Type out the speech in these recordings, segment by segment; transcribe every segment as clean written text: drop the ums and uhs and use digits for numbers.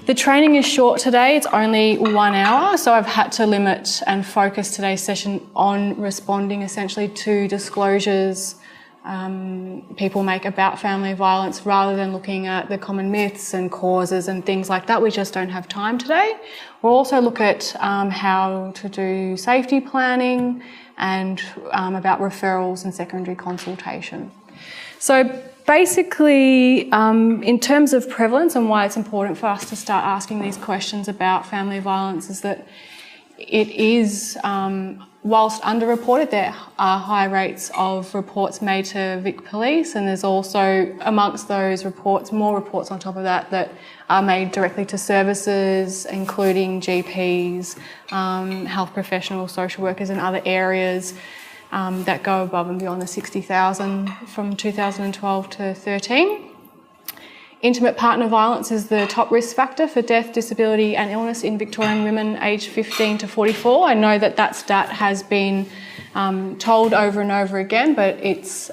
The training is short today, it's only 1 hour, so I've had to limit and focus today's session on responding essentially to disclosures people make about family violence rather than looking at the common myths and causes and things like that. We just don't have time today. We'll also look at how to do safety planning and about referrals and secondary consultation. So basically, in terms of prevalence and why it's important for us to start asking these questions about family violence is that it is, whilst underreported, there are high rates of reports made to Vic Police, and there's also amongst those reports, more reports on top of that that are made directly to services, including GPs, health professionals, social workers and other areas that go above and beyond the 60,000 from 2012 to 13. Intimate partner violence is the top risk factor for death, disability and illness in Victorian women aged 15 to 44. I know that that stat has been told over and over again, but it's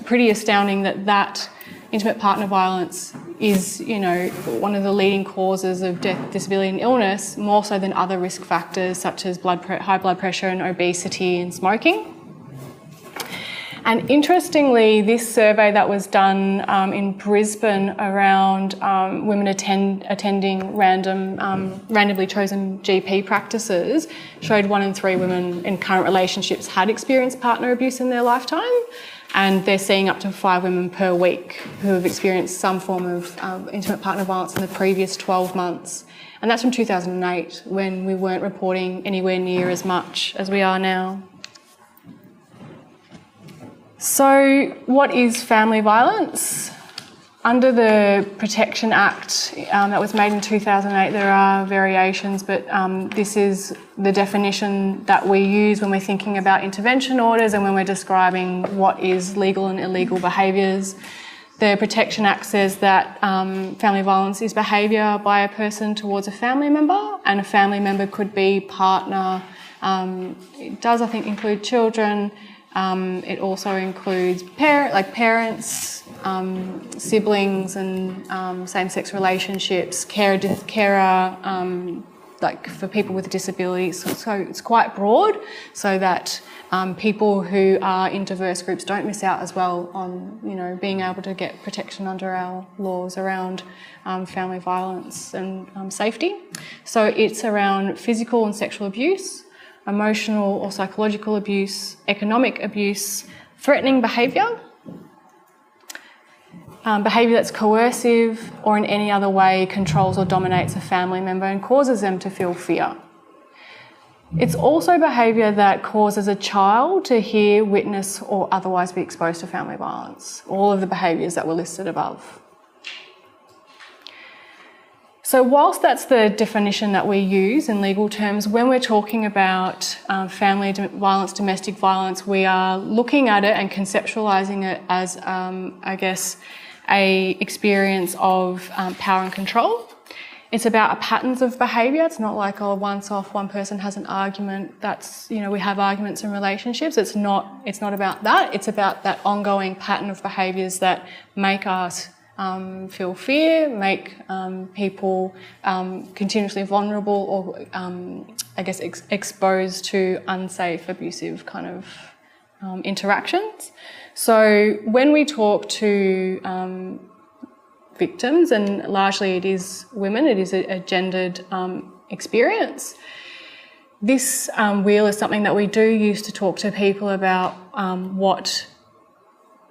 pretty astounding that intimate partner violence is, you know, one of the leading causes of death, disability and illness, more so than other risk factors such as high blood pressure and obesity and smoking. And interestingly, this survey that was done in Brisbane around women attending randomly chosen GP practices showed 1 in 3 women in current relationships had experienced partner abuse in their lifetime, and they're seeing up to 5 women per week who have experienced some form of intimate partner violence in the previous 12 months. And that's from 2008, when we weren't reporting anywhere near as much as we are now. So what is family violence? Under the Protection Act that was made in 2008, there are variations, but this is the definition that we use when we're thinking about intervention orders and when we're describing what is legal and illegal behaviours. The Protection Act says that family violence is behaviour by a person towards a family member, and a family member could be partner. It does, I think, include children. It also includes parents, siblings and same-sex relationships, carer, like for people with disabilities. So it's quite broad so that people who are in diverse groups don't miss out as well on, you know, being able to get protection under our laws around family violence and safety. So it's around physical and sexual abuse, emotional or psychological abuse, economic abuse, threatening behaviour, behaviour that's coercive or in any other way controls or dominates a family member and causes them to feel fear. It's also behaviour that causes a child to hear, witness or otherwise be exposed to family violence, all of the behaviours that were listed above. So whilst that's the definition that we use in legal terms, when we're talking about family violence, domestic violence, we are looking at it and conceptualising it as, I guess, a experience of power and control. It's about patterns of behaviour. It's not like, oh, once off, one person has an argument. That's, you know, we have arguments in relationships. It's not about that. It's about that ongoing pattern of behaviours that make us feel fear, make people continuously vulnerable or, I guess, exposed to unsafe, abusive kind of interactions. So when we talk to victims, and largely it is women, it is a gendered experience, this wheel is something that we do use to talk to people about what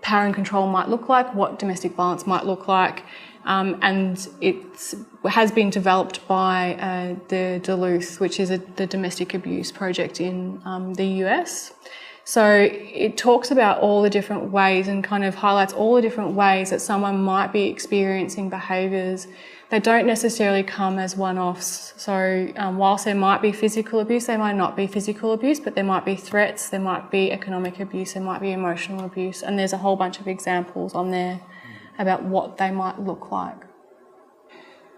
power and control might look like, what domestic violence might look like, and it has been developed by the Duluth, which is the domestic abuse project in the US. So it talks about all the different ways and kind of highlights all the different ways that someone might be experiencing behaviours that don't necessarily come as one-offs. So whilst there might be physical abuse, there might not be physical abuse, but there might be threats, there might be economic abuse, there might be emotional abuse, and there's a whole bunch of examples on there about what they might look like.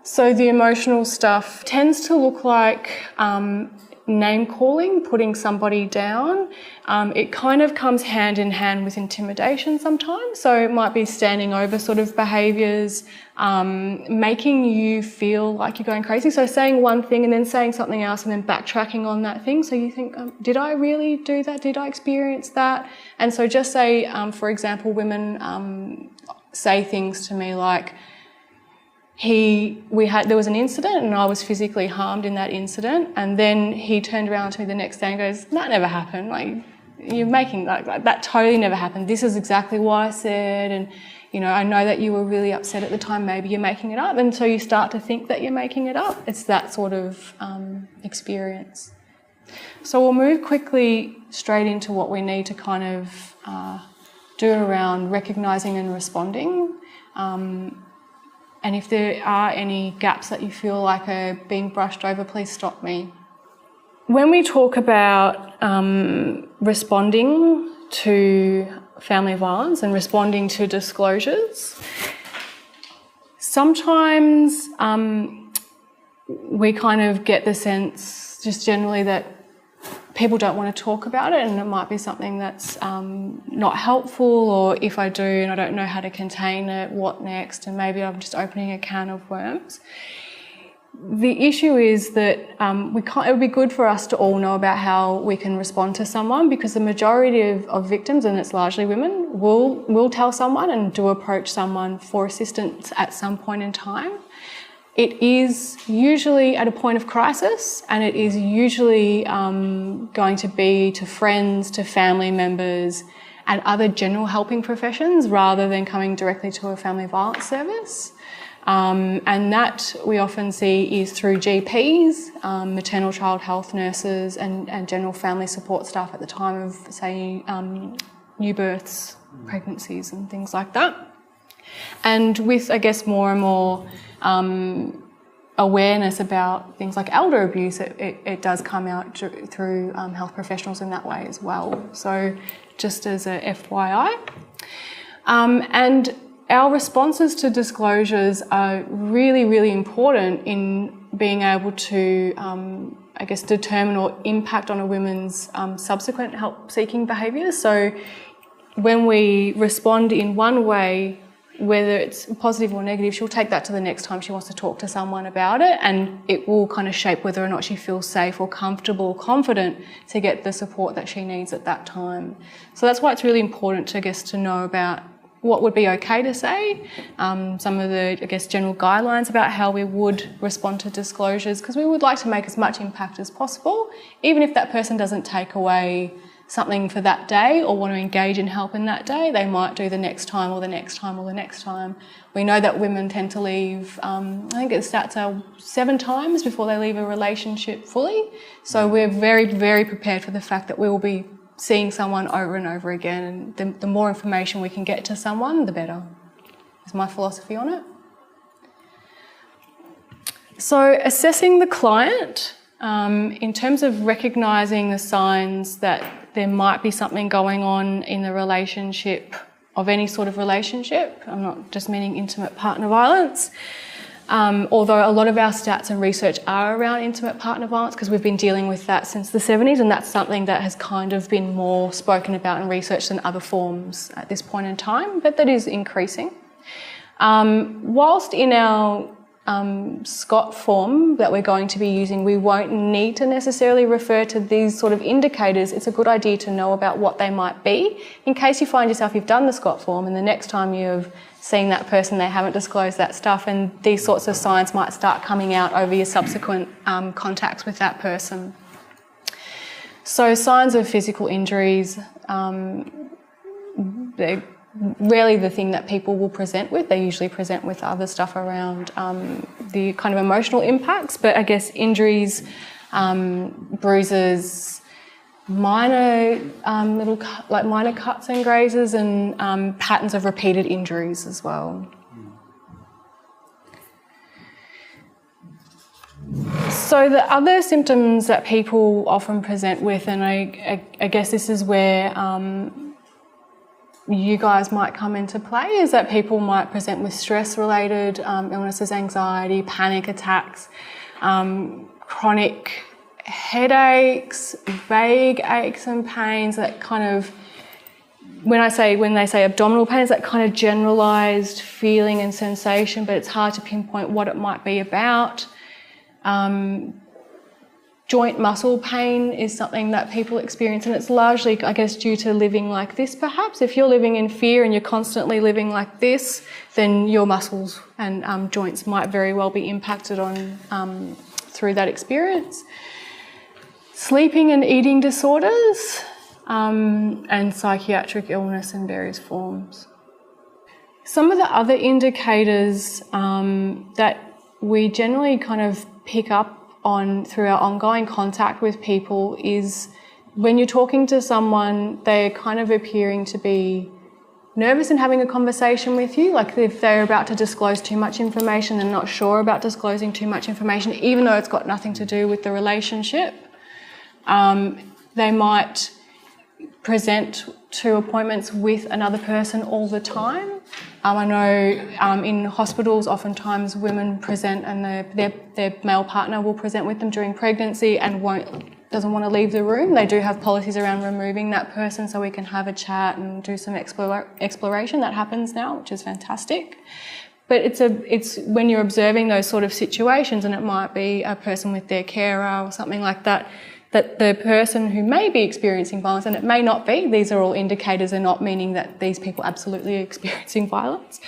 So the emotional stuff tends to look like name calling, putting somebody down, it kind of comes hand in hand with intimidation sometimes. So it might be standing over sort of behaviours, making you feel like you're going crazy. So saying one thing and then saying something else and then backtracking on that thing. So you think, did I really do that? Did I experience that? And so just say, for example, women say things to me like, there was an incident and I was physically harmed in that incident, and then he turned around to me the next day and goes, that never happened, like you're making like that totally never happened, this is exactly what I said, and I know that you were really upset at the time, maybe you're making it up. And so you start to think that you're making it up. It's that sort of experience. So we'll move quickly straight into what we need to kind of do around recognising and responding. And if there are any gaps that you feel like are being brushed over, please stop me. When we talk about responding to family violence and responding to disclosures, sometimes we kind of get the sense just generally that people don't want to talk about it, and it might be something that's not helpful, or if I do and I don't know how to contain it, what next, and maybe I'm just opening a can of worms. The issue is that it would be good for us to all know about how we can respond to someone, because the majority of victims, and it's largely women, will tell someone and do approach someone for assistance at some point in time. It is usually at a point of crisis, and it is usually going to be to friends, to family members and other general helping professions, rather than coming directly to a family violence service. And that we often see is through GPs, maternal child health nurses and general family support staff at the time of, say, new births, pregnancies and things like that. And with, I guess, more and more awareness about things like elder abuse, it does come out through health professionals in that way as well. So just as a FYI. And our responses to disclosures are really, really important in being able to, I guess, determine or impact on a woman's subsequent help-seeking behaviours. So when we respond in one way, whether it's positive or negative, she'll take that to the next time she wants to talk to someone about it, and it will kind of shape whether or not she feels safe or comfortable or confident to get the support that she needs at that time. So that's why it's really important to, I guess, to know about what would be okay to say, some of the, I guess, general guidelines about how we would respond to disclosures, because we would like to make as much impact as possible, even if that person doesn't take away something for that day or want to engage in help in that day, they might do the next time or the next time or the next time. We know that women tend to leave, I think the stats are 7 times before they leave a relationship fully. So we're very, very prepared for the fact that we will be seeing someone over and over again, and the more information we can get to someone, the better, is my philosophy on it. So assessing the client, in terms of recognising the signs that there might be something going on in the relationship, of any sort of relationship, I'm not just meaning intimate partner violence, although a lot of our stats and research are around intimate partner violence, because we've been dealing with that since the 70s, and that's something that has kind of been more spoken about and researched than other forms at this point in time, but that is increasing. Whilst in our SCOT form that we're going to be using, we won't need to necessarily refer to these sort of indicators. It's a good idea to know about what they might be, in case you find yourself, you've done the SCOT form and the next time you've seen that person, they haven't disclosed that stuff, and these sorts of signs might start coming out over your subsequent contacts with that person. So signs of physical injuries, they're rarely the thing that people will present with. They usually present with other stuff around the kind of emotional impacts, but I guess injuries, bruises, minor minor cuts and grazes, and patterns of repeated injuries as well. So the other symptoms that people often present with, and I guess this is where you guys might come into play, is that people might present with stress-related illnesses, anxiety, panic attacks, chronic headaches, vague aches and pains, that kind of, when they say abdominal pain, it's that kind of generalised feeling and sensation, but it's hard to pinpoint what it might be about. Joint muscle pain is something that people experience, and it's largely, I guess, due to living like this perhaps. If you're living in fear and you're constantly living like this, then your muscles and joints might very well be impacted on through that experience. Sleeping and eating disorders, and psychiatric illness in various forms. Some of the other indicators that we generally kind of pick up on through our ongoing contact with people is when you're talking to someone, they're kind of appearing to be nervous in having a conversation with you, like if they're about to disclose too much information and not sure about disclosing too much information, even though it's got nothing to do with the relationship. They might present to appointments with another person all the time. I know in hospitals oftentimes women present and their male partner will present with them during pregnancy and doesn't want to leave the room. They do have policies around removing that person so we can have a chat and do some exploration. That happens now, which is fantastic. But it's when you're observing those sort of situations, and it might be a person with their carer or something like that, that the person who may be experiencing violence, and it may not be, these are all indicators, are not meaning that these people absolutely are experiencing violence.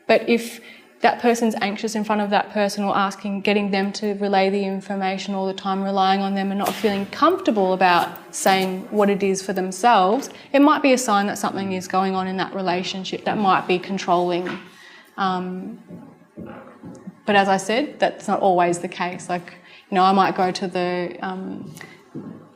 But if that person's anxious in front of that person or getting them to relay the information all the time, relying on them and not feeling comfortable about saying what it is for themselves, it might be a sign that something is going on in that relationship that might be controlling. But as I said, that's not always the case. Like, I might go to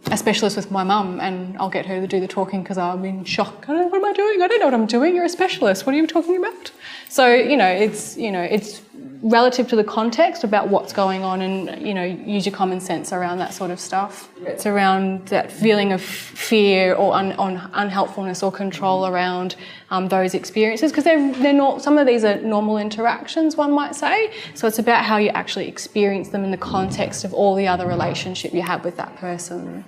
a specialist with my mum and I'll get her to do the talking because I'm in shock. What am I doing? I don't know what I'm doing. You're a specialist. What are you talking about? So, it's relative to the context about what's going on, and, use your common sense around that sort of stuff. It's around that feeling of fear or unhelpfulness or control around those experiences, because they're not, some of these are normal interactions, one might say. So it's about how you actually experience them in the context of all the other relationship you have with that person.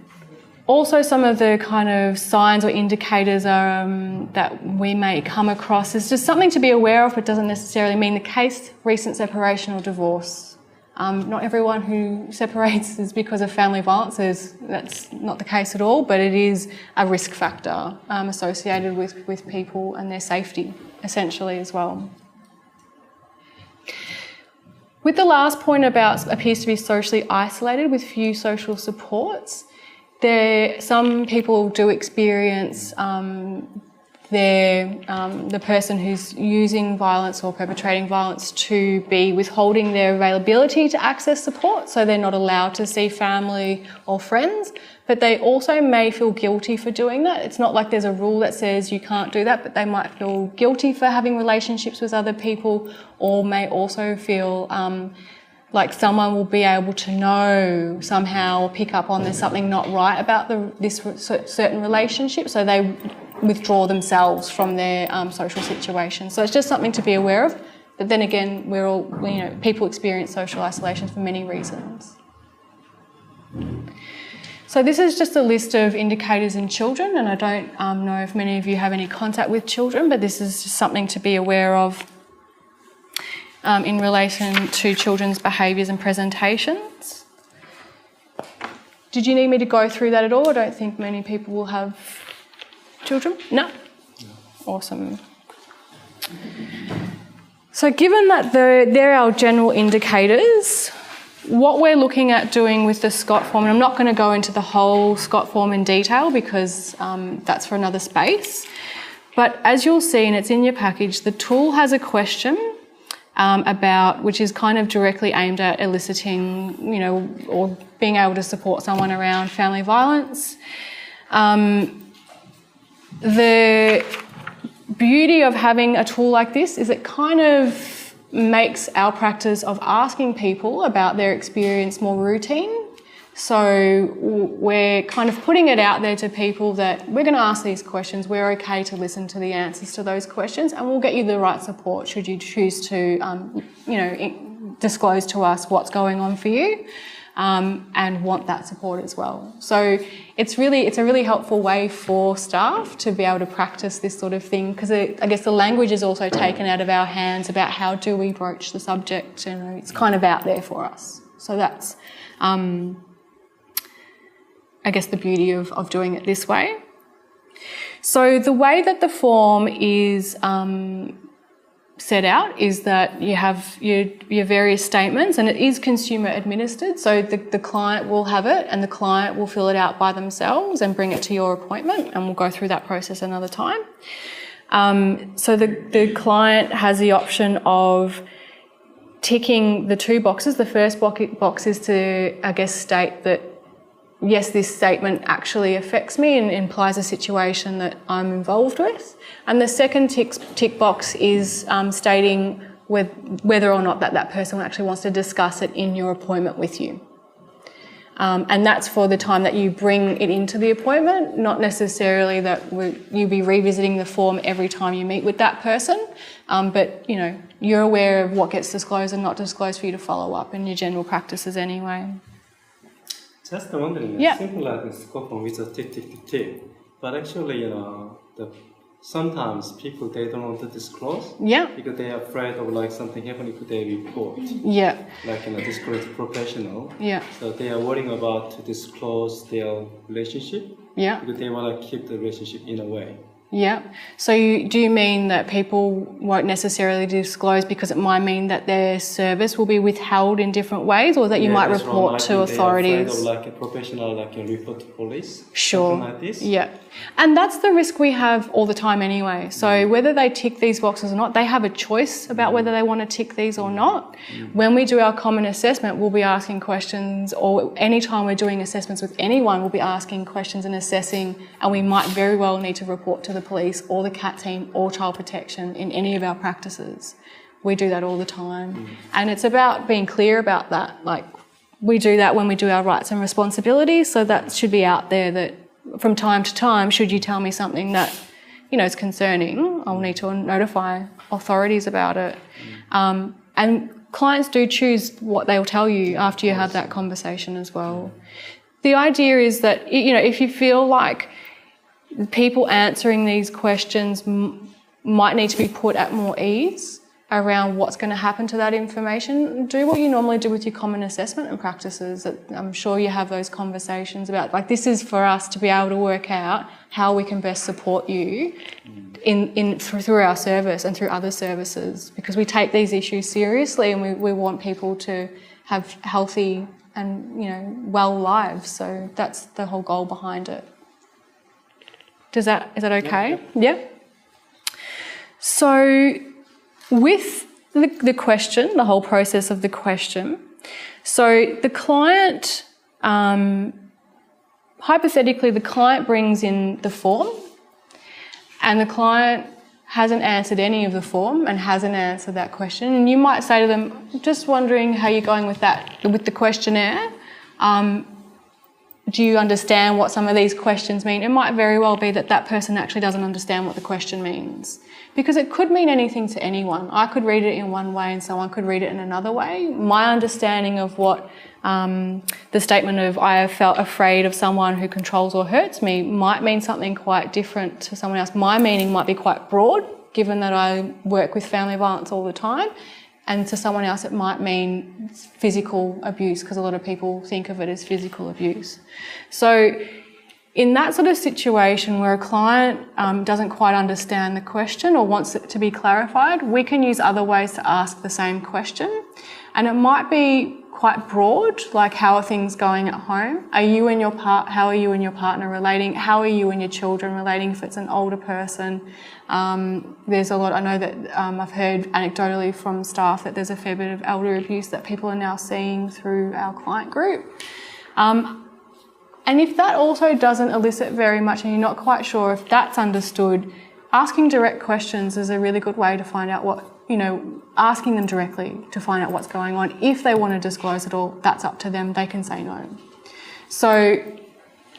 Also, some of the kind of signs or indicators that we may come across is just something to be aware of, but doesn't necessarily mean the case. Recent separation or divorce. Not everyone who separates is because of family violence. That's not the case at all, but it is a risk factor associated with people and their safety, essentially, as well. With the last point about appears to be socially isolated with few social supports, some people do experience the person who's using violence or perpetrating violence to be withholding their availability to access support, so they're not allowed to see family or friends, but they also may feel guilty for doing that. It's not like there's a rule that says you can't do that, but they might feel guilty for having relationships with other people, or may also feel like someone will be able to know somehow or pick up on there's something not right about this certain relationship, so they withdraw themselves from their social situation. So it's just something to be aware of. But then again, people experience social isolation for many reasons. So this is just a list of indicators in children, and I don't know if many of you have any contact with children, but this is just something to be aware of in relation to children's behaviours and presentations. Did you need me to go through that at all? I don't think many people will have children. No? Awesome. So given that they're our general indicators, what we're looking at doing with the Scott form, and I'm not going to go into the whole Scott form in detail because that's for another space, but as you'll see, and it's in your package, the tool has a question which is kind of directly aimed at eliciting, or being able to support someone around family violence. The beauty of having a tool like this is it kind of makes our practice of asking people about their experience more routine. So we're kind of putting it out there to people that we're going to ask these questions, we're okay to listen to the answers to those questions, and we'll get you the right support should you choose to, disclose to us what's going on for you. and want that support as well. So it's a really helpful way for staff to be able to practice this sort of thing, because I guess the language is also taken out of our hands about how do we broach the subject. You know, it's kind of out there for us. So that's, I guess, the beauty of doing it this way. So the way that the form is set out is that you have your various statements, and it is consumer administered, so the client will have it and the client will fill it out by themselves and bring it to your appointment, and we'll go through that process another time. So the client has the option of ticking the two boxes. The first box is to, I guess, state that yes, this statement actually affects me and implies a situation that I'm involved with. And the second tick box is stating whether or not that person actually wants to discuss it in your appointment with you. And that's for the time that you bring it into the appointment, not necessarily that you'll be revisiting the form every time you meet with that person. But, you know, you're aware of what gets disclosed and not disclosed for you to follow up in your general practices anyway. Just wondering, yeah. Simple like this form with a tick, tick, tick, tick. But actually, you know, sometimes people, they don't want to disclose. Yeah. Because they are afraid of like something happening if they report. Yeah. Like, you know, disclose professional. Yeah. So they are worrying about to disclose their relationship. Yeah. Because they want to keep the relationship in a way. Yeah. So do you mean that people won't necessarily disclose because it might mean that their service will be withheld in different ways, or that you might report to authorities? They are afraid of like a professional, like a report to police. Sure. Something like this. Yeah. And that's the risk we have all the time anyway. So whether they tick these boxes or not, they have a choice about whether they want to tick these or not. When we do our common assessment, we'll be asking questions, or anytime we're doing assessments with anyone, we'll be asking questions and assessing, and we might very well need to report to the police or the CAT team or child protection in any of our practices. We do that all the time. And it's about being clear about that. Like, we do that when we do our rights and responsibilities, so that should be out there that from time to time, should you tell me something that, you know, is concerning, I'll need to notify authorities about it. And clients do choose what they'll tell you after you have that conversation as well. The idea is that, you know, if you feel like people answering these questions might need to be put at more ease around what's going to happen to that information, do what you normally do with your common assessment and practices. I'm sure you have those conversations about, like, this is for us to be able to work out how we can best support you through our service and through other services, because we take these issues seriously and we want people to have healthy and, you know, well lives. So that's the whole goal behind it. Is that okay? Yeah. So with the question, the whole process of the question, so the client, hypothetically, the client brings in the form and the client hasn't answered any of the form and hasn't answered that question. And you might say to them, just wondering how you're going with that, with the questionnaire. Do you understand what some of these questions mean? It might very well be that person actually doesn't understand what the question means, because it could mean anything to anyone. I could read it in one way and someone could read it in another way. My understanding of what the statement of "I have felt afraid of someone who controls or hurts me" might mean something quite different to someone else. My meaning might be quite broad, given that I work with family violence all the time. And to someone else, it might mean physical abuse, because a lot of people think of it as physical abuse. So in that sort of situation where a client doesn't quite understand the question or wants it to be clarified, we can use other ways to ask the same question. And it might be quite broad, like, how are things going at home? How are you and your partner relating? How are you and your children relating if it's an older person? There's a lot, I know that I've heard anecdotally from staff that there's a fair bit of elder abuse that people are now seeing through our client group. And if that also doesn't elicit very much and you're not quite sure if that's understood, asking direct questions is a really good way to find out what, you know, asking them directly to find out what's going on. If they want to disclose it all, that's up to them. They can say no. So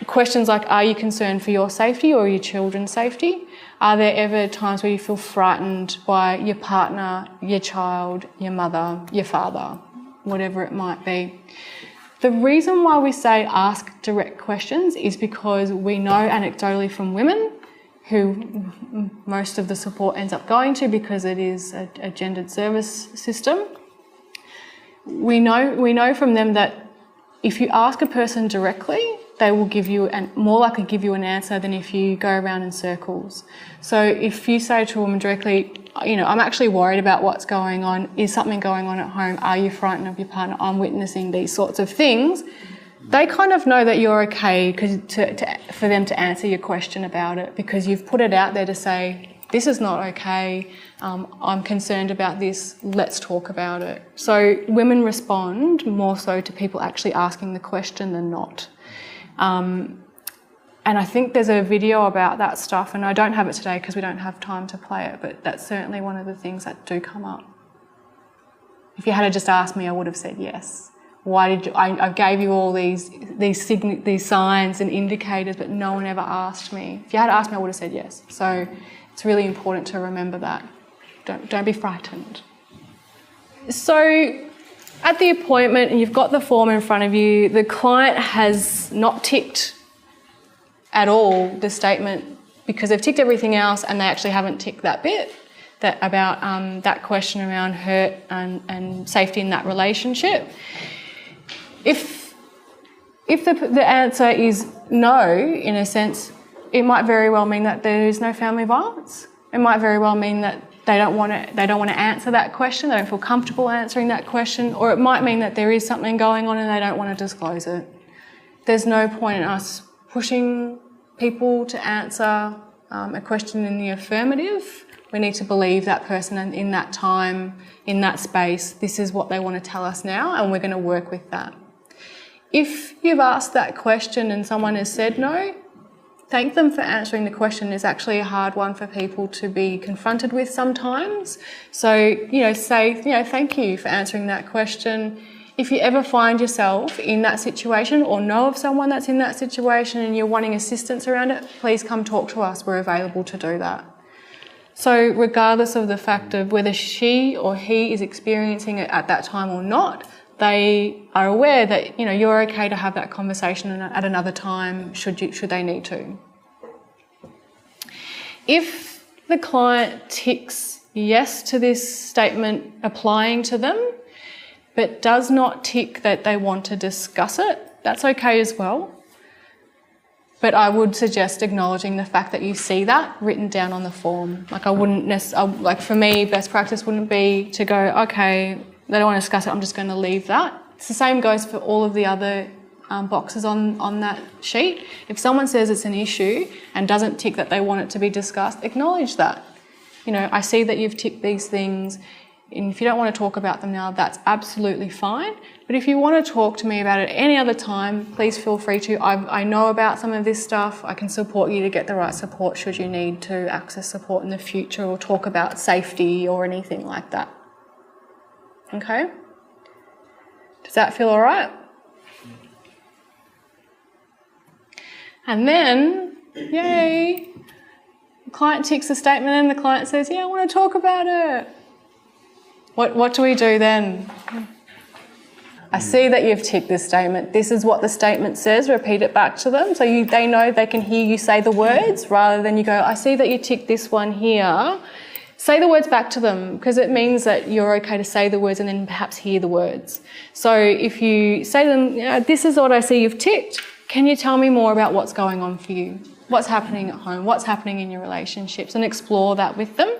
questions like, are you concerned for your safety or your children's safety? Are there ever times where you feel frightened by your partner, your child, your mother, your father, whatever it might be? The reason why we say ask direct questions is because we know anecdotally from women who most of the support ends up going to because it is a gendered service system. We know from them that if you ask a person directly, they will give you more likely give you an answer than if you go around in circles. So if you say to a woman directly, I'm actually worried about what's going on. Is something going on at home? Are you frightened of your partner? I'm witnessing these sorts of things. They kind of know that you're okay for them to answer your question about it because you've put it out there to say, this is not okay, I'm concerned about this, let's talk about it. So women respond more so to people actually asking the question than not. And I think there's a video about that stuff, and I don't have it today because we don't have time to play it, but that's certainly one of the things that do come up. If you had just asked me, I would have said yes. Why did you? I gave you all these signs and indicators, but no one ever asked me. If you had asked me, I would have said yes. So it's really important to remember that. Don't be frightened. So at the appointment, and you've got the form in front of you, the client has not ticked at all the statement because they've ticked everything else and they actually haven't ticked that bit about that question around hurt and safety in that relationship. If the answer is no, in a sense, it might very well mean that there is no family violence. It might very well mean that they don't want to answer that question, they don't feel comfortable answering that question, or it might mean that there is something going on and they don't want to disclose it. There's no point in us pushing people to answer a question in the affirmative. We need to believe that person, and in that time, in that space, this is what they want to tell us now, and we're going to work with that. If you've asked that question and someone has said no, thank them for answering the question. It's actually a hard one for people to be confronted with sometimes. So, say, thank you for answering that question. If you ever find yourself in that situation or know of someone that's in that situation and you're wanting assistance around it, please come talk to us. We're available to do that. So regardless of the fact of whether she or he is experiencing it at that time or not, they are aware that, you're okay to have that conversation at another time should they need to. If the client ticks yes to this statement applying to them, but does not tick that they want to discuss it, that's okay as well. But I would suggest acknowledging the fact that you see that written down on the form. For me, best practice wouldn't be to go, okay, they don't want to discuss it, I'm just going to leave that. It's the same goes for all of the other boxes on that sheet. If someone says it's an issue and doesn't tick that they want it to be discussed, acknowledge that. I see that you've ticked these things, and if you don't want to talk about them now, that's absolutely fine. But if you want to talk to me about it any other time, please feel free to. I know about some of this stuff. I can support you to get the right support should you need to access support in the future or talk about safety or anything like that. Okay? Does that feel all right? And then, yay, the client ticks the statement and the client says, yeah, I want to talk about it. What do we do then? I see that you've ticked this statement. This is what the statement says. Repeat it back to them so they know they can hear you say the words rather than you go, I see that you ticked this one here. Say the words back to them because it means that you're okay to say the words and then perhaps hear the words. So if you say to them, this is what I see you've ticked. Can you tell me more about what's going on for you? What's happening at home? What's happening in your relationships? And explore that with them.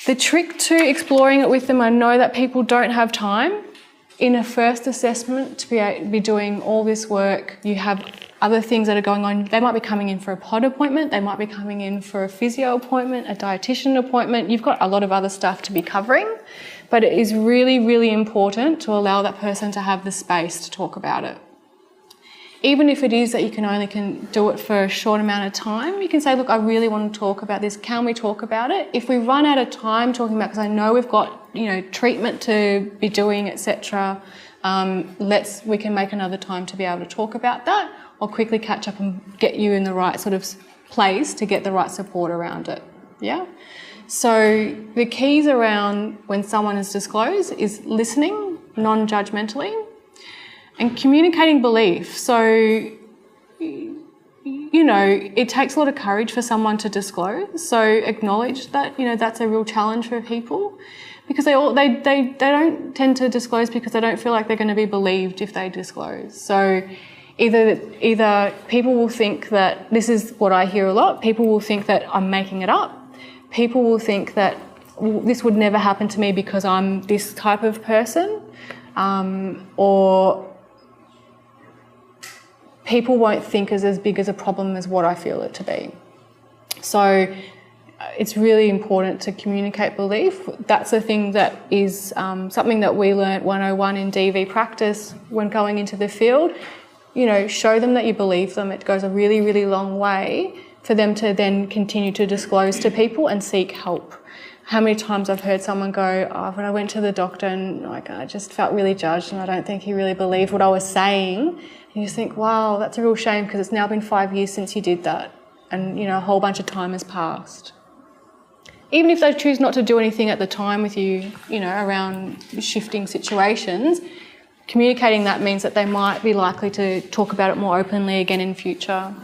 The trick to exploring it with them, I know that people don't have time in a first assessment to be doing all this work. You have other things that are going on. They might be coming in for a pod appointment. They might be coming in for a physio appointment, a dietitian appointment. You've got a lot of other stuff to be covering, but it is really, really important to allow that person to have the space to talk about it. Even if it is that you can do it for a short amount of time, you can say, look, I really want to talk about this. Can we talk about it? If we run out of time talking about, because I know we've got, treatment to be doing, etc., we can make another time to be able to talk about that, or quickly catch up and get you in the right sort of place to get the right support around it. Yeah? So the keys around when someone is disclosed is listening non-judgmentally. And communicating belief. So, you know, it takes a lot of courage for someone to disclose. So acknowledge that, you know, that's a real challenge for people, because they don't tend to disclose because they don't feel like they're going to be believed if they disclose. So either people will think that, this is what I hear a lot, people will think that I'm making it up. People will think that this would never happen to me because I'm this type of person, or people won't think as big as a problem as what I feel it to be. So it's really important to communicate belief. That's a thing that is something that we learnt 101 in DV practice when going into the field. You know, show them that you believe them. It goes a really, really long way for them to then continue to disclose to people and seek help. How many times I've heard someone go, oh, when I went to the doctor and like I just felt really judged and I don't think he really believed what I was saying. And you just think, wow, that's a real shame because it's now been 5 years since you did that, and, you know, a whole bunch of time has passed. Even if they choose not to do anything at the time with you, you know, around shifting situations, communicating that means that they might be likely to talk about it more openly again in future.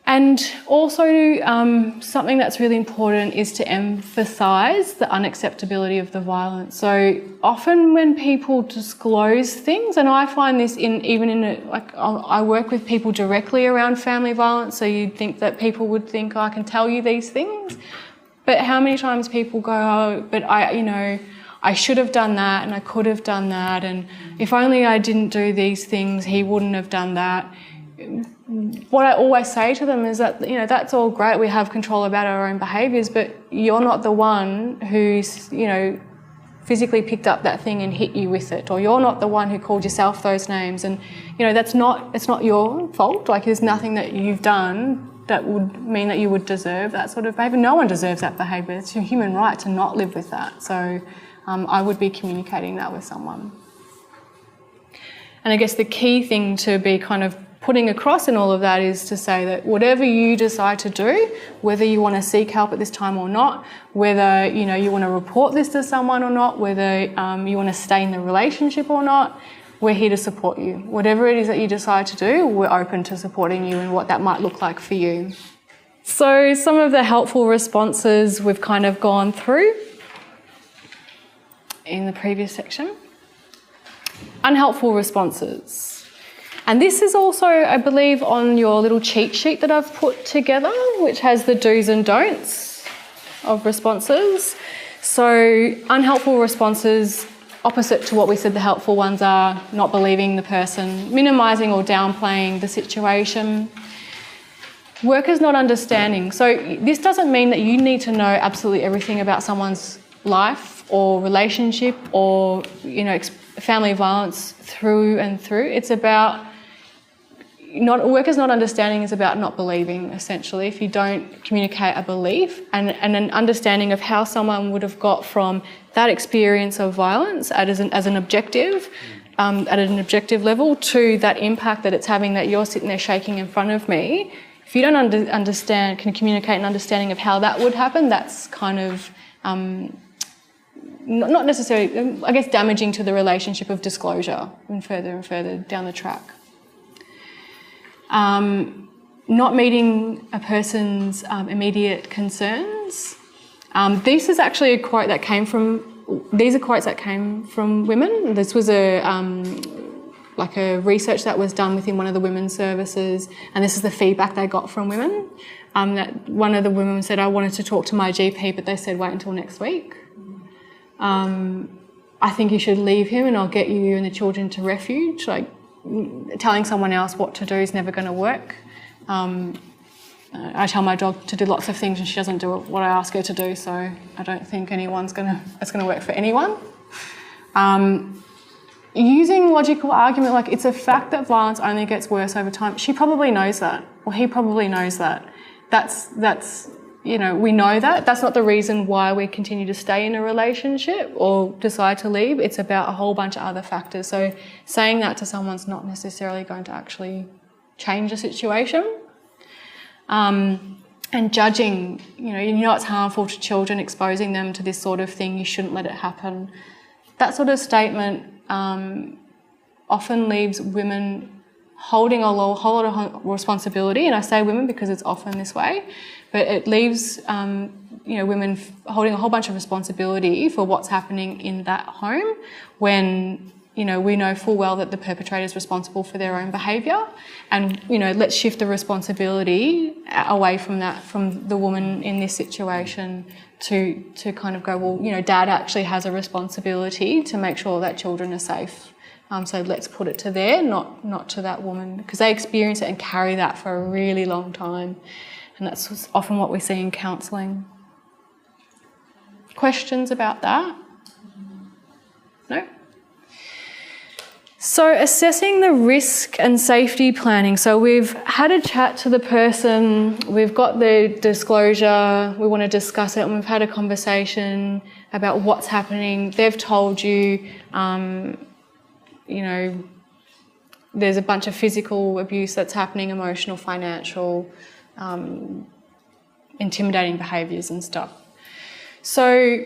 And also something that's really important is to emphasise the unacceptability of the violence. So often when people disclose things, and I find this I work with people directly around family violence, so you'd think that people would think, oh, I can tell you these things. But how many times people go, oh, but I should have done that and I could have done that, and if only I didn't do these things, he wouldn't have done that. What I always say to them is that, you know, that's all great, we have control about our own behaviours, but you're not the one who's, you know, physically picked up that thing and hit you with it, or you're not the one who called yourself those names, and, you know, it's not your fault. Like, there's nothing that you've done that would mean that you would deserve that sort of behaviour. No one deserves that behaviour. It's your human right to not live with that. So I would be communicating that with someone. And I guess the key thing to be kind of putting across in all of that is to say that whatever you decide to do, whether you want to seek help at this time or not, whether, you know, you want to report this to someone or not, whether you want to stay in the relationship or not, we're here to support you. Whatever it is that you decide to do, we're open to supporting you and what that might look like for you. So some of the helpful responses we've kind of gone through in the previous section. Unhelpful responses. And this is also, I believe, on your little cheat sheet that I've put together, which has the do's and don'ts of responses. So unhelpful responses, opposite to what we said the helpful ones are: not believing the person, minimising or downplaying the situation. Workers not understanding. So this doesn't mean that you need to know absolutely everything about someone's life or relationship or, you know, family violence through and through. It's about workers not understanding is about not believing, essentially. If you don't communicate a belief and an understanding of how someone would have got from that experience of violence as an objective, at an objective level, to that impact that it's having, that you're sitting there shaking in front of me, if you don't understand, can communicate an understanding of how that would happen, that's kind of not necessarily, I guess, damaging to the relationship of disclosure and further down the track. Not meeting a person's immediate concerns. This is actually a quote that came from, these are quotes that came from women. This was a research that was done within one of the women's services, and this is the feedback they got from women. That one of the women said, I wanted to talk to my GP, but they said wait until next week. I think you should leave him and I'll get you and the children to refuge. Like, telling someone else what to do is never going to work. I tell my dog to do lots of things and she doesn't do what I ask her to do, so I don't think it's going to work for anyone. Using logical argument, like, it's a fact that violence only gets worse over time. She probably knows that, or he probably knows that. That's you know, we know that. That's not the reason why we continue to stay in a relationship or decide to leave. It's about a whole bunch of other factors. So saying that to someone's not necessarily going to actually change the situation. And judging, you know it's harmful to children, exposing them to this sort of thing, you shouldn't let it happen. That sort of statement often leaves women holding a whole lot of responsibility, and I say women because it's often this way, but it leaves women holding a whole bunch of responsibility for what's happening in that home when we know full well that the perpetrator is responsible for their own behaviour, and let's shift the responsibility away from that, from the woman in this situation, to kind of go, well, dad actually has a responsibility to make sure that children are safe. So let's put it to there, not to that woman, because they experience it and carry that for a really long time. And that's often what we see in counselling. Questions about that? No? So assessing the risk and safety planning. So we've had a chat to the person, we've got the disclosure, we want to discuss it, and we've had a conversation about what's happening. They've told you, there's a bunch of physical abuse that's happening, emotional, financial, intimidating behaviours and stuff. So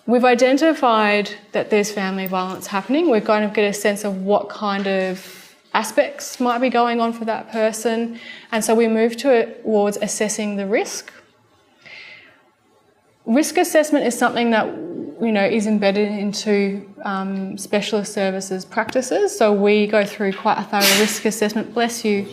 we've identified that there's family violence happening. We're going to get a sense of what kind of aspects might be going on for that person. And so we move towards assessing the risk. Risk assessment is something that is embedded into specialist services practices. So we go through quite a thorough risk assessment. Bless you.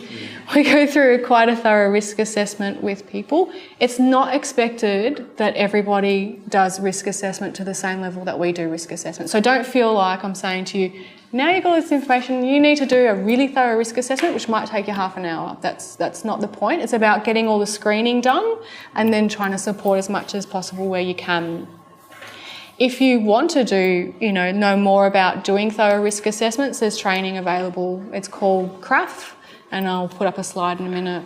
We go through quite a thorough risk assessment with people. It's not expected that everybody does risk assessment to the same level that we do risk assessment. So don't feel like I'm saying to you, now you've got all this information, you need to do a really thorough risk assessment, which might take you half an hour. That's not the point. It's about getting all the screening done and then trying to support as much as possible where you can. If you want to do, know more about doing thorough risk assessments, there's training available. It's called CRAF, and I'll put up a slide in a minute.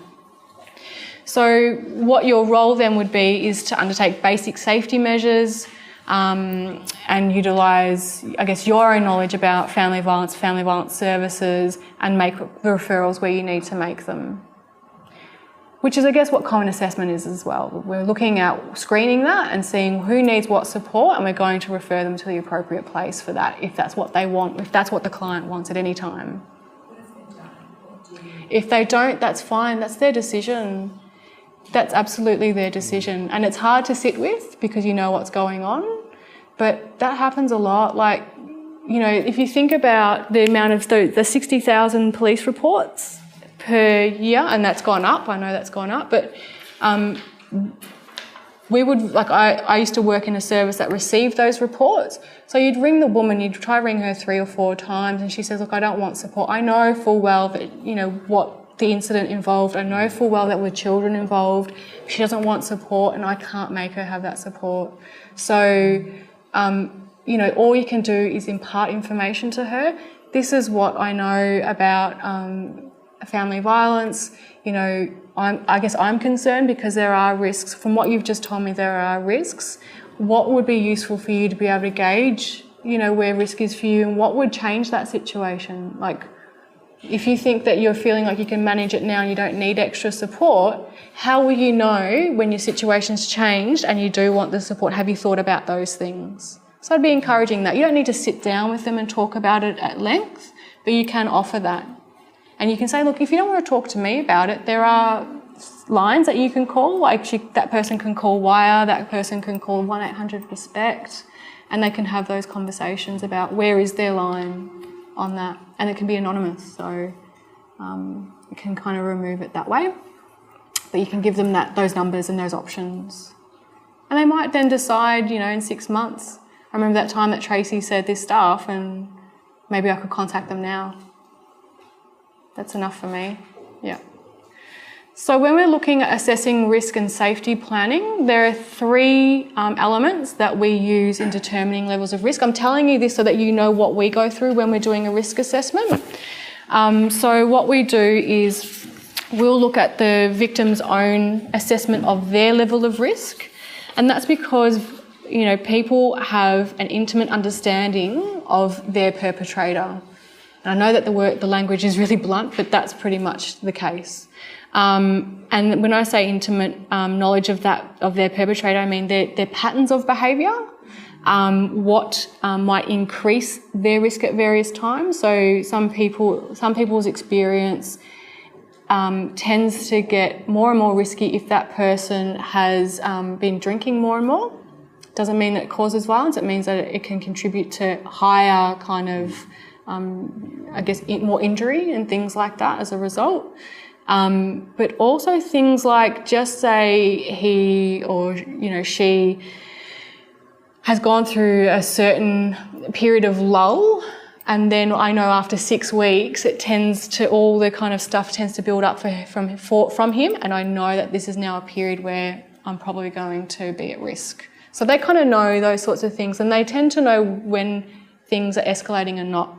So what your role then would be is to undertake basic safety measures and utilise, your own knowledge about family violence services, and make the referrals where you need to make them. Which is, what common assessment is as well. We're looking at screening that and seeing who needs what support, and we're going to refer them to the appropriate place for that, if that's what they want, if that's what the client wants at any time. If they don't, that's fine. That's their decision. That's absolutely their decision. And it's hard to sit with because you know what's going on, but that happens a lot. If you think about the amount of the 60,000 police reports per year, and that's gone up. I know that's gone up, but we would, I used to work in a service that received those reports. So you'd ring the woman, you'd try to ring her 3 or 4 times, and she says, look, I don't want support. I know full well that, what the incident involved. I know full well that there were children involved. She doesn't want support, and I can't make her have that support. So, all you can do is impart information to her. This is what I know about family violence. I'm concerned because there are risks. From what you've just told me, there are risks. What would be useful for you to be able to gauge, where risk is for you, and what would change that situation? If you think that you're feeling like you can manage it now and you don't need extra support, how will you know when your situation's changed and you do want the support? Have you thought about those things? So I'd be encouraging that. You don't need to sit down with them and talk about it at length, but you can offer that. And you can say, look, if you don't want to talk to me about it, there are lines that you can call. That person can call WIRE, that person can call 1-800-RESPECT, and they can have those conversations about where is their line on that. And it can be anonymous, so you can kind of remove it that way. But you can give them those numbers and those options. And they might then decide, in 6 months, I remember that time that Tracy said this stuff, and maybe I could contact them now. That's enough for me. Yeah. So when we're looking at assessing risk and safety planning, there are 3 elements that we use in determining levels of risk. I'm telling you this so that you know what we go through when we're doing a risk assessment. So what we do is we'll look at the victim's own assessment of their level of risk, and that's because people have an intimate understanding of their perpetrator. And I know that the language is really blunt, but that's pretty much the case. And when I say intimate knowledge of their perpetrator, I mean their patterns of behaviour, what might increase their risk at various times. So some people's experience tends to get more and more risky if that person has been drinking more and more. Doesn't mean that it causes violence, it means that it can contribute to higher kind of, more injury and things like that as a result. But also things like, just say he or she has gone through a certain period of lull, and then I know after 6 weeks all the kind of stuff tends to build up from him, and I know that this is now a period where I'm probably going to be at risk. So they kind of know those sorts of things, and they tend to know when things are escalating and not.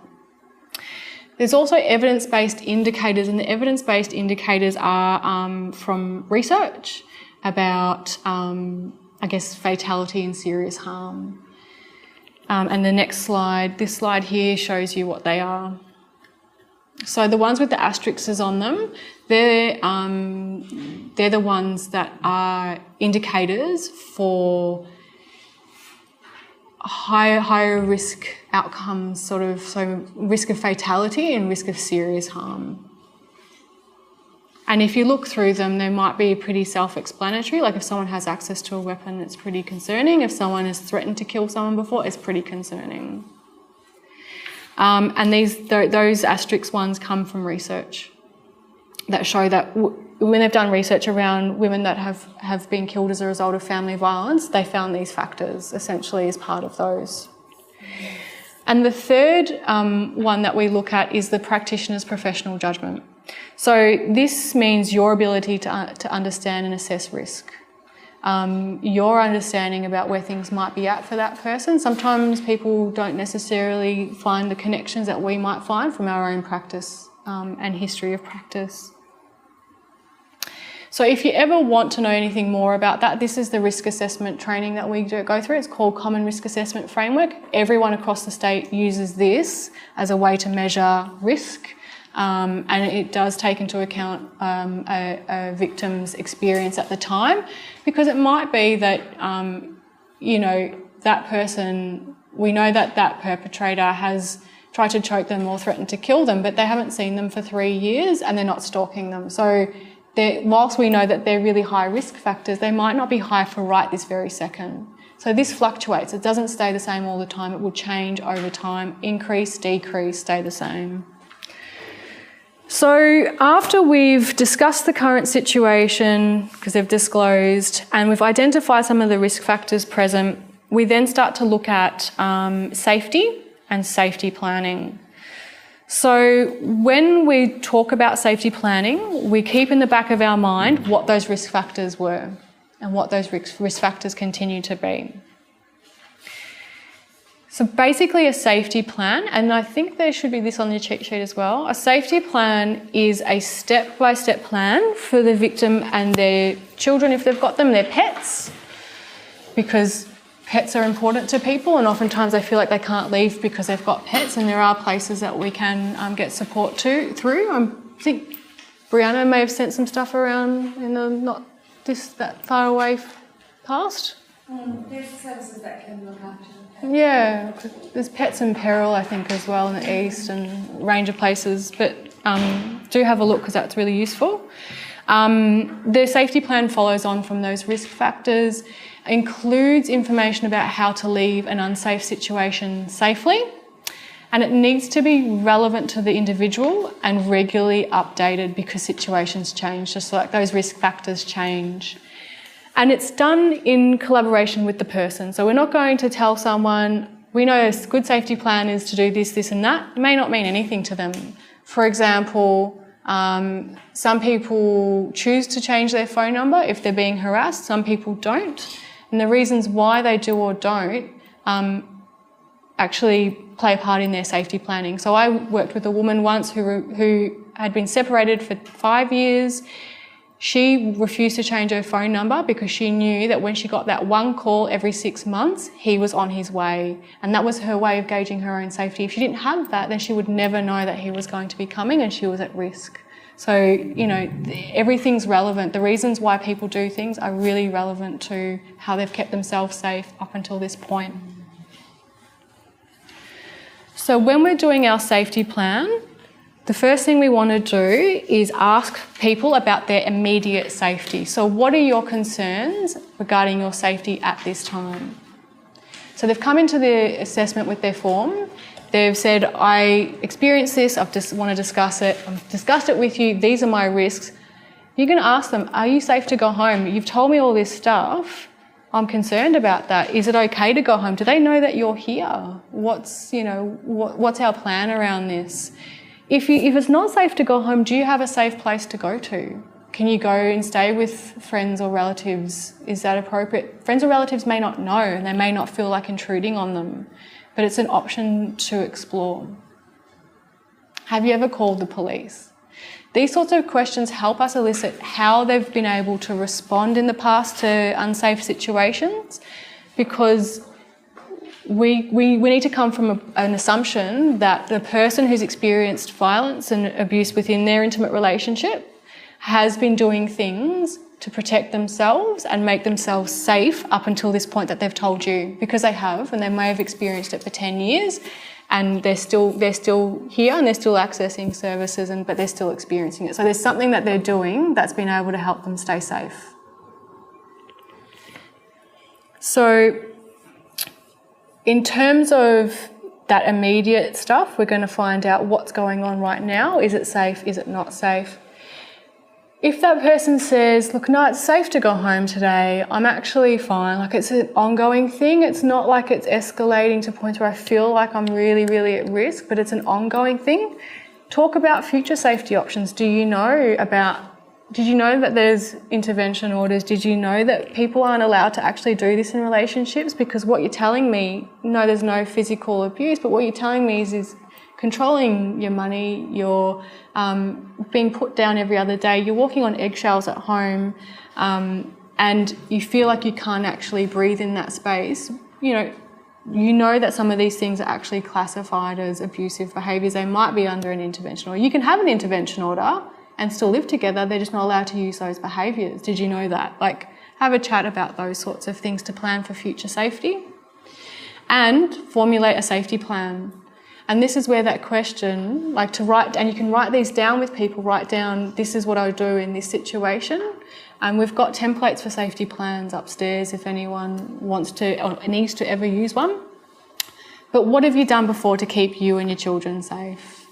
There's also evidence-based indicators, and the evidence-based indicators are from research about, fatality and serious harm. And the next slide, this slide here shows you what they are. So the ones with the asterisks on them, they're the ones that are indicators for higher risk outcomes, so risk of fatality and risk of serious harm. And if you look through them, they might be pretty self-explanatory. Like if someone has access to a weapon, it's pretty concerning. If someone has threatened to kill someone before, it's pretty concerning. And those asterisk ones come from research that show that when they've done research around women that have been killed as a result of family violence, they found these factors essentially as part of those. And the third one that we look at is the practitioner's professional judgment. So this means your ability to understand and assess risk. Your understanding about where things might be at for that person. Sometimes people don't necessarily find the connections that we might find from our own practice and history of practice. So if you ever want to know anything more about that, this is the risk assessment training that we go through. It's called Common Risk Assessment Framework. Everyone across the state uses this as a way to measure risk. And it does take into account a victim's experience at the time, because it might be that, that person, we know that perpetrator has tried to choke them or threatened to kill them, but they haven't seen them for 3 years and they're not stalking them. So whilst we know that they're really high risk factors, they might not be high for right this very second. So this fluctuates. It doesn't stay the same all the time. It will change over time, increase, decrease, stay the same. So after we've discussed the current situation, because they've disclosed, and we've identified some of the risk factors present, we then start to look at safety and safety planning. So when we talk about safety planning, we keep in the back of our mind what those risk factors were and what those risk factors continue to be. So basically a safety plan, and I think there should be this on your cheat sheet as well, a safety plan is a step-by-step plan for the victim and their children, if they've got them, their pets, because pets are important to people and oftentimes they feel like they can't leave because they've got pets, and there are places that we can get support through. I think Brianna may have sent some stuff around in the not that far away past. There's services that can look after them. Yeah, there's Pets in Peril, I think, as well in the east, and a range of places, but do have a look because that's really useful. The safety plan follows on from those risk factors, includes information about how to leave an unsafe situation safely, and it needs to be relevant to the individual and regularly updated because situations change, just like those risk factors change. And it's done in collaboration with the person. So we're not going to tell someone, we know a good safety plan is to do this, this and that. It may not mean anything to them. For example, some people choose to change their phone number if they're being harassed. Some people don't. And the reasons why they do or don't actually play a part in their safety planning. So I worked with a woman once who had been separated for 5 years. She refused to change her phone number because she knew that when she got that one call every 6 months, he was on his way. And that was her way of gauging her own safety. If she didn't have that, then she would never know that he was going to be coming and she was at risk. So, everything's relevant. The reasons why people do things are really relevant to how they've kept themselves safe up until this point. So when we're doing our safety plan, the first thing we want to do is ask people about their immediate safety. So what are your concerns regarding your safety at this time? So they've come into the assessment with their form. They've said, I experienced this, I just want to discuss it. I've discussed it with you, these are my risks. You're going to ask them, are you safe to go home? You've told me all this stuff. I'm concerned about that. Is it okay to go home? Do they know that you're here? What's our plan around this? If it's not safe to go home, do you have a safe place to go to? Can you go and stay with friends or relatives? Is that appropriate? Friends or relatives may not know and they may not feel like intruding on them, but it's an option to explore. Have you ever called the police? These sorts of questions help us elicit how they've been able to respond in the past to unsafe situations, because we need to come from an assumption that the person who's experienced violence and abuse within their intimate relationship has been doing things to protect themselves and make themselves safe up until this point that they've told you, because they have, and they may have experienced it for 10 years and they're still here and they're still accessing services, but they're still experiencing it. So there's something that they're doing that's been able to help them stay safe. So in terms of that immediate stuff, we're going to find out what's going on right now. Is it safe? Is it not safe? If that person says, look, no, it's safe to go home today, I'm actually fine, like it's an ongoing thing, it's not like it's escalating to points where I feel like I'm really, really at risk, but it's an ongoing thing. Talk about future safety options. Did you know that there's intervention orders? Did you know that people aren't allowed to actually do this in relationships? Because what you're telling me, no, there's no physical abuse, but what you're telling me is controlling your money, you're being put down every other day, you're walking on eggshells at home, and you feel like you can't actually breathe in that space. You know that some of these things are actually classified as abusive behaviours. They might be under an intervention order. You can have an intervention order and still live together, they're just not allowed to use those behaviours. Did you know that? Like, have a chat about those sorts of things to plan for future safety. And formulate a safety plan. And this is where that question, like to write, and you can write these down with people, write down, this is what I would do in this situation. And we've got templates for safety plans upstairs if anyone wants to or needs to ever use one. But what have you done before to keep you and your children safe?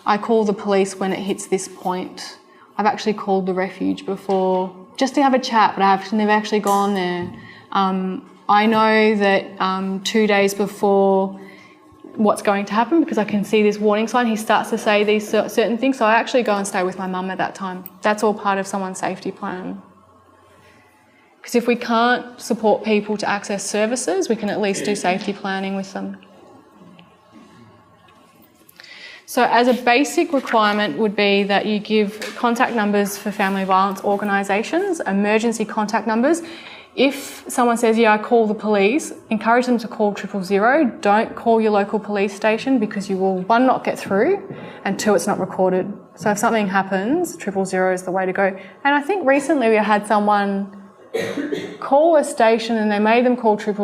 I call the police when it hits this point. I've actually called the refuge before just to have a chat, but I've never actually gone there. I know that 2 days before what's going to happen, because I can see this warning sign, he starts to say these certain things, so I actually go and stay with my mum at that time. That's all part of someone's safety plan. Because if we can't support people to access services, we can at least do safety planning with them. So as a basic requirement would be that you give contact numbers for family violence organisations, emergency contact numbers. If someone says, yeah, I call the police, encourage them to call 000. Don't call your local police station, because you will, one, not get through, and two, it's not recorded. So if something happens, 000 is the way to go. And I think recently we had someone call a station and they made them call 000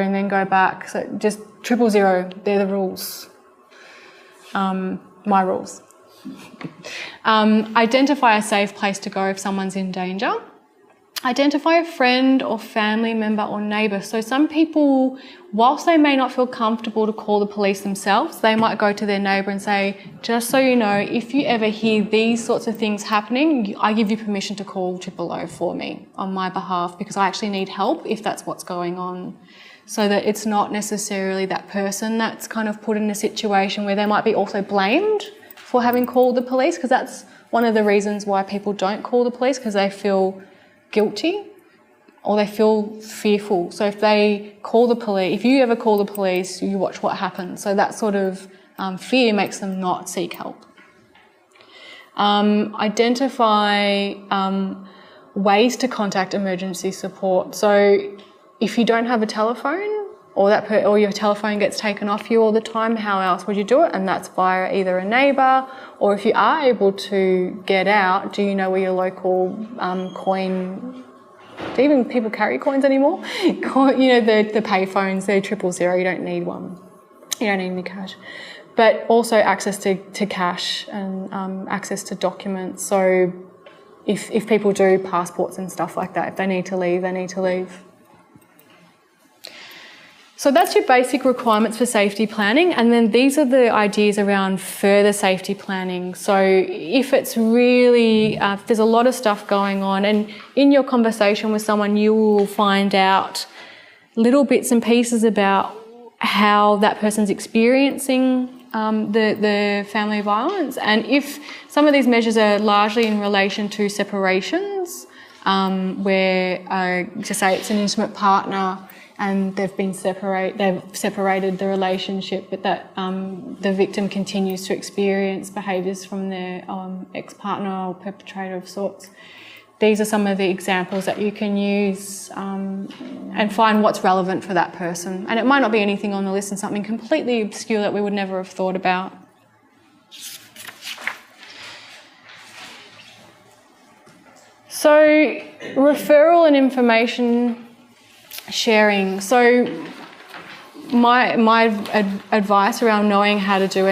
and then go back. So just 000, they're the rules. My rules. Identify a safe place to go if someone's in danger. Identify a friend or family member or neighbour. So some people, whilst they may not feel comfortable to call the police themselves, they might go to their neighbour and say, just so you know, if you ever hear these sorts of things happening, I give you permission to call 000 for me on my behalf, because I actually need help if that's what's going on. So that it's not necessarily that person that's kind of put in a situation where they might be also blamed for having called the police, because that's one of the reasons why people don't call the police, because they feel guilty or they feel fearful. So if they call the police, if you ever call the police, you watch what happens. So that sort of fear makes them not seek help. Identify ways to contact emergency support. So if you don't have a telephone, or your telephone gets taken off you all the time, how else would you do it? And that's via either a neighbour, or if you are able to get out, do you know where your local coin, do even people carry coins anymore? The pay phones, they're 000, you don't need one. You don't need any cash. But also access to cash and access to documents. So if people do passports and stuff like that, if they need to leave, they need to leave. So that's your basic requirements for safety planning, and then these are the ideas around further safety planning. So if it's really, there's a lot of stuff going on, and in your conversation with someone you will find out little bits and pieces about how that person's experiencing the family violence, and if some of these measures are largely in relation to separations, where, to say it's an intimate partner, and they've separated the relationship, but that the victim continues to experience behaviours from their ex-partner or perpetrator of sorts. These are some of the examples that you can use and find what's relevant for that person. And it might not be anything on the list and something completely obscure that we would never have thought about. So, referral and information sharing. So my advice around knowing how to do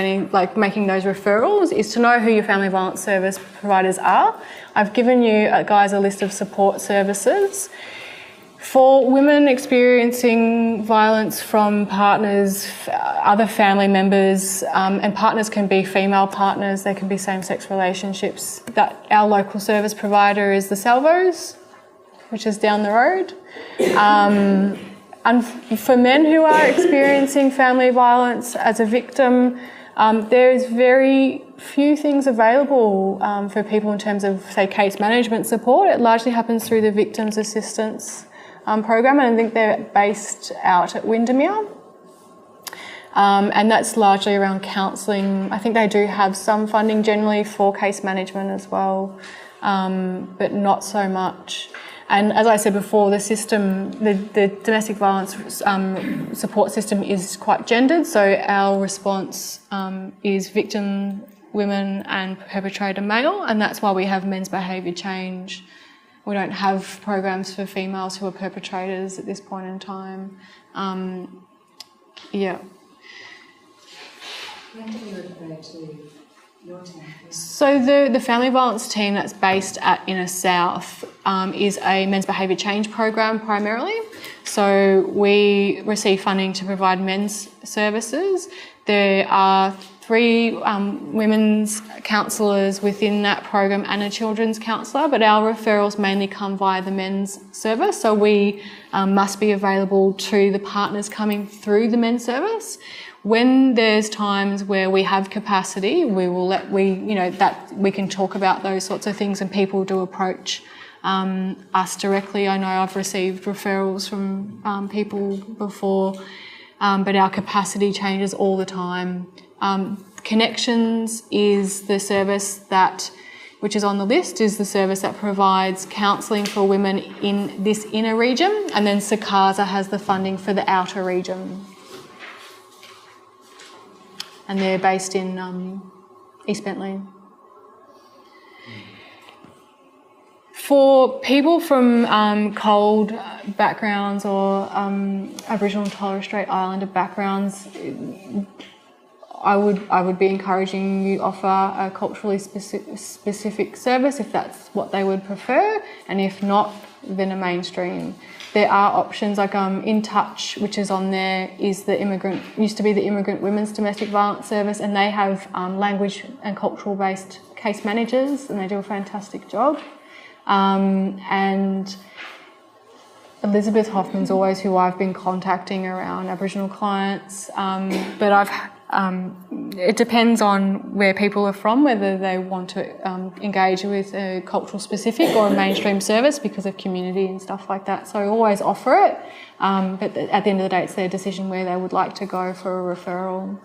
making those referrals is to know who your family violence service providers are. I've given you guys a list of support services. For women experiencing violence from partners, other family members, and partners can be female partners, they can be same-sex relationships, that our local service provider is the Salvos, which is down the road. And for men who are experiencing family violence as a victim, there is very few things available for people in terms of, say, case management support. It largely happens through the Victims Assistance program, and I think they're based out at Windermere. And that's largely around counselling. I think they do have some funding generally for case management as well, but not so much. And as I said before, the system, the domestic violence support system is quite gendered, so our response is victim women and perpetrator male, and that's why we have men's behaviour change. We don't have programs for females who are perpetrators at this point in time. Yeah. When do you refer to your team? So the family violence team that's based at Inner South is a men's behaviour change program primarily. So we receive funding to provide men's services. There are 3 women's counsellors within that program and a children's counsellor, but our referrals mainly come via the men's service. So we must be available to the partners coming through the men's service. When there's times where we have capacity, we can talk about those sorts of things, and people do approach us directly. I know I've received referrals from people before, but our capacity changes all the time. Connections is the service which is on the list, is the service that provides counselling for women in this inner region, and then SMPCP has the funding for the outer region. And they're based in East Bentley. For people from cold backgrounds or Aboriginal and Torres Strait Islander backgrounds, I would be encouraging you offer a culturally specific service if that's what they would prefer, and if not, then a mainstream. There are options like In Touch, which is on there, used to be the Immigrant Women's Domestic Violence Service, and they have language and cultural based case managers, and they do a fantastic job. And Elizabeth Hoffman's always who I've been contacting around Aboriginal clients, but it depends on where people are from, whether they want to engage with a cultural specific or a mainstream service because of community and stuff like that. So I always offer it, but at the end of the day, it's their decision where they would like to go for a referral.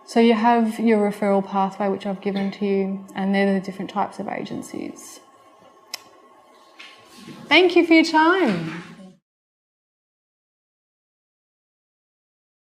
So you have your referral pathway, which I've given to you, and they're the different types of agencies. Thank you for your time.